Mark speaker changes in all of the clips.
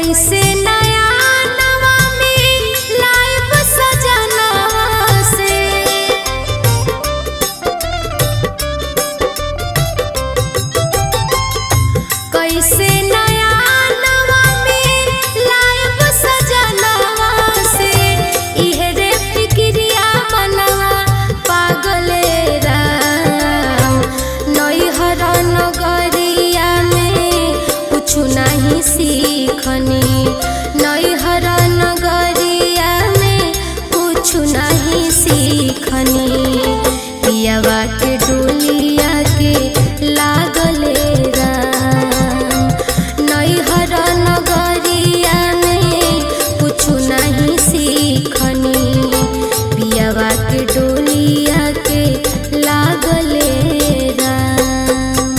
Speaker 1: कैसे नया नवा में लाइफ सजना से कैसे नया नवा में लाइफ सजना से इहे रे फिक्रिया मनवा पागले राम नैहर नगरिया में कुछ नहीं सीखनी नैहर नगरिया में कुछ नहीं सीखनी पियावा के डोलिया के लागले राम नैहर नगरिया में कुछ नहीं सीखनी पियावा के डोलिया के लागले राम।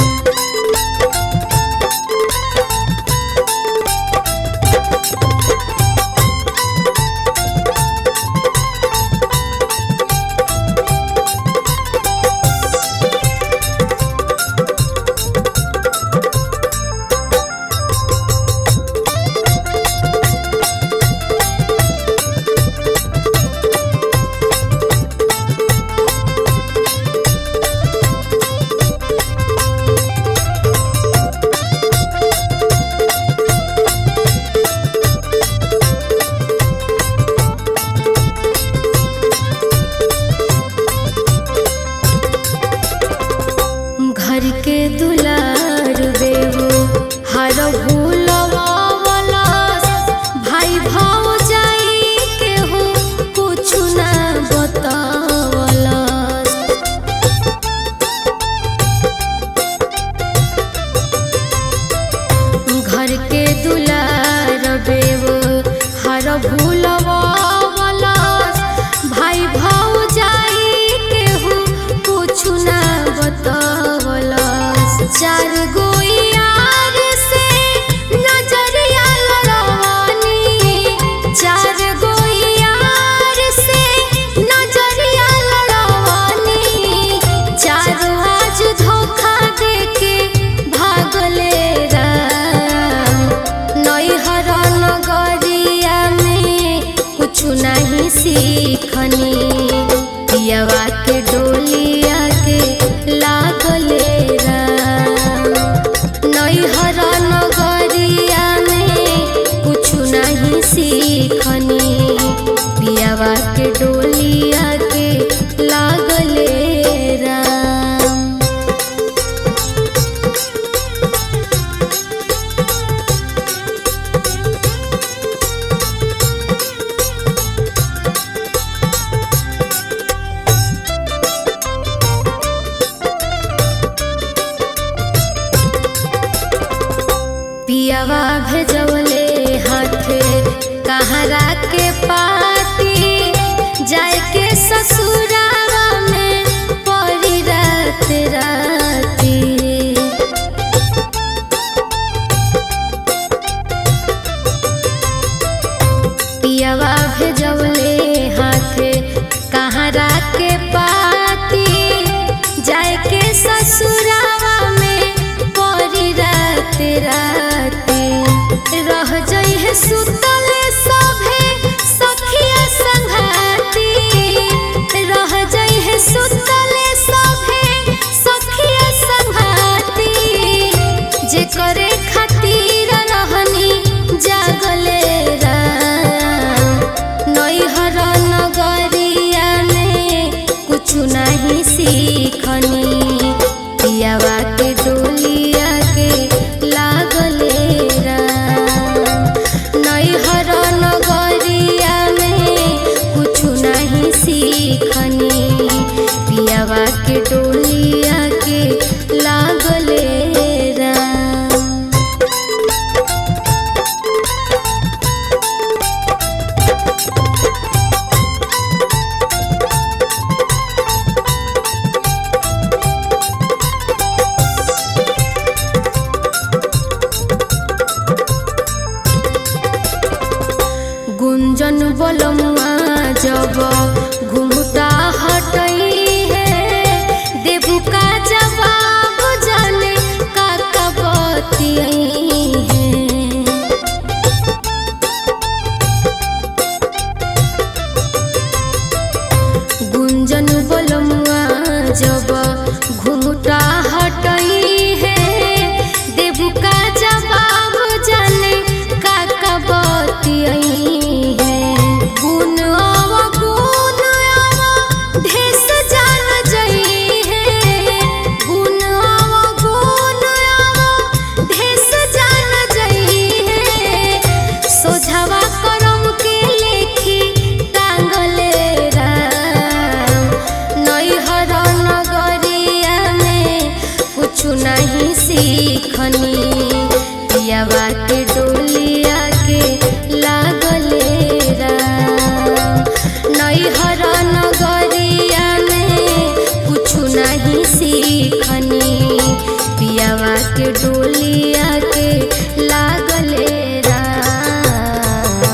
Speaker 1: घर के दुलार बेवो हर भूलवावलस भाई भौजाई केहू कुछ ना बतावलस घर के दुलार बेवो हर भूलवावलस भाई भौजाई केहू कुछ ना बतावलस चार गो यार से नजरिया लड़वानी चार गो यार से नजरिया लड़वानी चारों आज धोखा देके भागले राम नैहर नगरिया में कुछ नहीं सीखनी पियावा के डोलिया के लागले राम नैहर नगरिया में कुछ नहीं सीखनी पियावा के डोलिया के लागले राम। पियावा भेजवले हाथे कहरा के पाती जाए के ससुरावा में पड़ी रात राती पियावा भेजवले हाथे कहरा के पाती जाए के ससुरावा में पड़ी रात राती रह जइहे सुतले सभे सखिया संघाती रह जइहे सुतले सभे सखिया संघाती जे करे खातिर रहनी जागले राम नैहर नगरिया में कुछ नहीं सीखनी पियावा के डोलिया के लागले राम नैहर नगरिया में कुछ नहीं सीखनी पियावा के डोलिया के लागले राम। गुंजन बोलमुआ जब घुमटा हटई है देबू का जवाब जाने का कबती है पियावा के डोलिया के लागले राम। नैहर नगरिया में कुछ नहीं सीखनी, पियावा के डोलिया के लागले राम।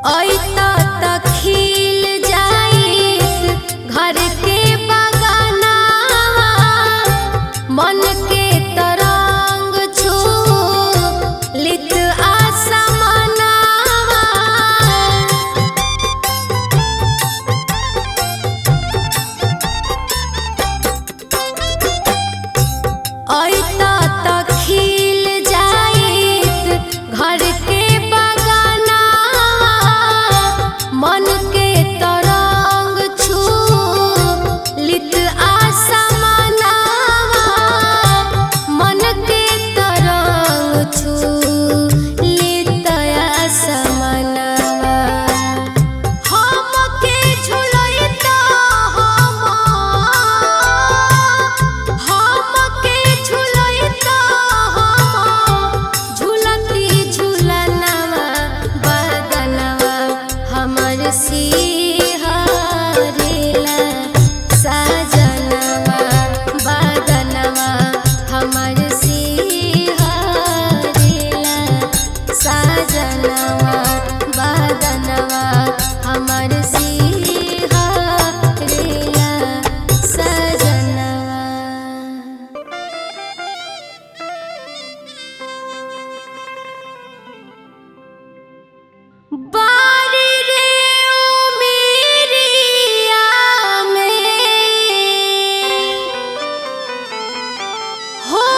Speaker 1: ऐता त खिल जाइत घर के बगानावा, मन के तरंग छू लित आसमानावा। ऐता त खिल जाइत घर के बगानावा, मन के तरंग छू लित आसमानावा, मन के तरंग छू लित आसमानावा। हमके झुलैता हमके झुलैता झुलती झुलनवा बदनवा हमर सिहरेला सजनवा, बदनवा हमर सिहरेला सजनवा, बदनवा हमर सिहरेला सजनवा। बारी रे उमिरिया में हो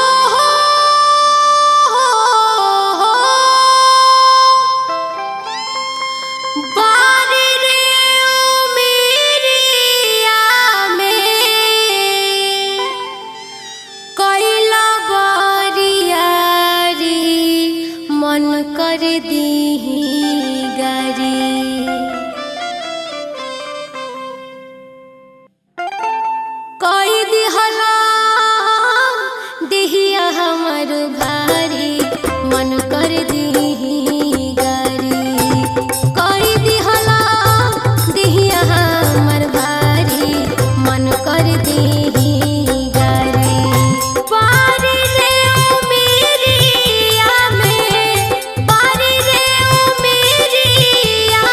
Speaker 1: बारी रे उमिरिया में कैला बरियारी मन कर दीही गारी। कई दिहला दिहिया हमर भारी मन कर दीही गारी। कई दिहला दिहिया हमर भारी मन कर दीही गारी। बारी रे उमिरिया में, बारी रे उमिरिया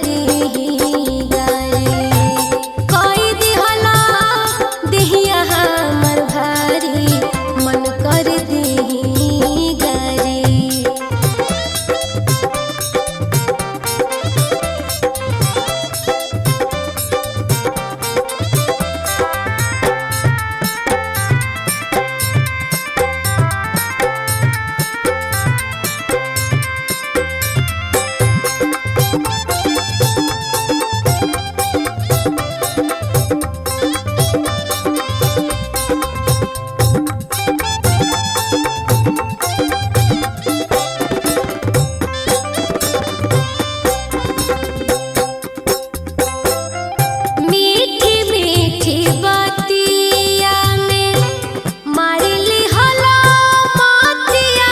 Speaker 1: दीही गारी कई दिहला देहिया हमर भारी मन कर दीही गारी। मीठी मीठी बतिया में मारली हला मोतिया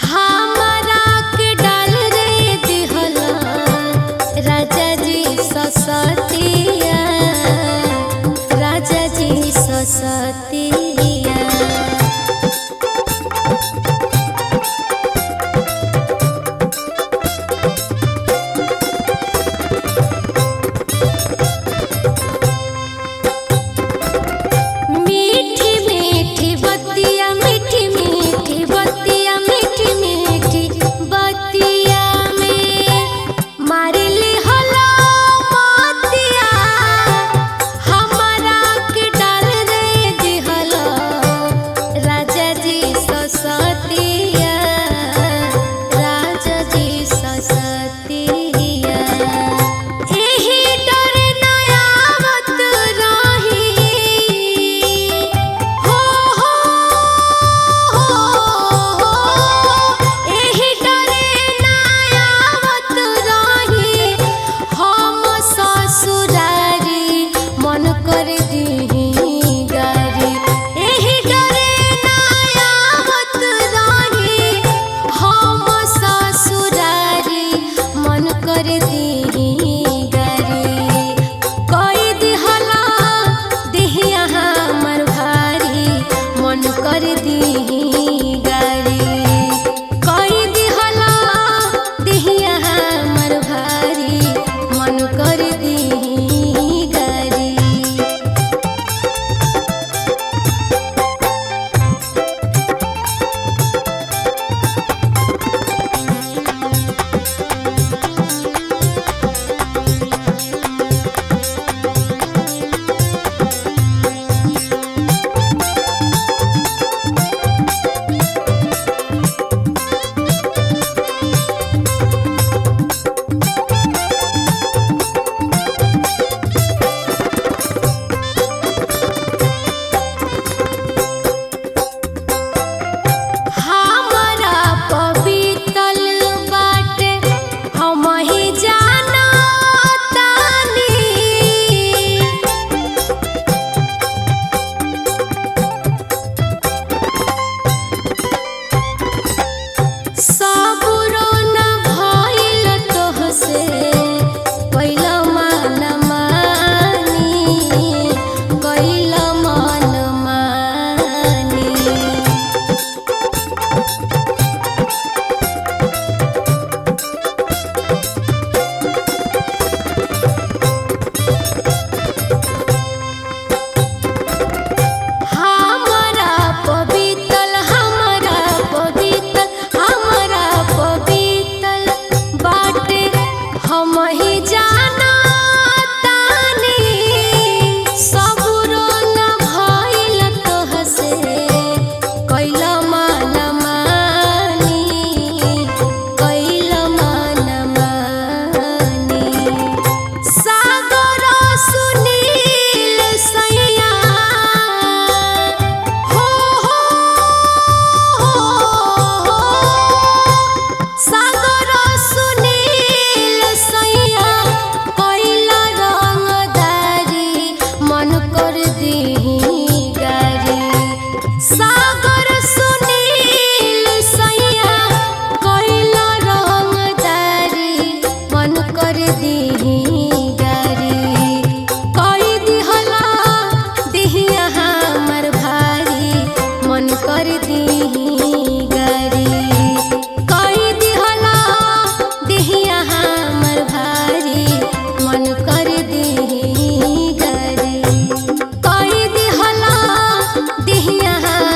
Speaker 1: हमरा के डाल रे दिहला राजा जी ससतिया राजा जी ससतिया। मीठी मीठी बतिया मीठी मीठी बतिया मीठी मीठी बतिया में मारली हला मोतिया हमरा के डाल रे दिहला राजा जी ससतिया राजा जी ससतिया। एही डर नयावत रही हो एही डर नयावत रही हम ससुरारी मन कर दीही गारी एही डर नयावत रही हम ससुरारी मन कर दीही गारी कई दिहला देहिया हमर भारी मन कर दीही गारी कई दिहला देहिया हमर भारी मन कर दीही गारी। हमरा पवितल बाटे हम ही जाना तानी सबुरो न भइल तोहसे कैला मन मानी कैला मन मानी। हमरा पवितल हमरा पवितल हमरा पवितल बाटे हम ही जाना तानी सबुरो न भइल तोहसे कैला मन मानी कैला मन मानी। सागर सुनील सैया हो सागर सुनील सैया कैला रंगदारी मन कर दीही गारी सागर सुनील सैया कैला रंगदारी मन कर दीही गारी कई दिहला देहिया हमर भारी कहाँ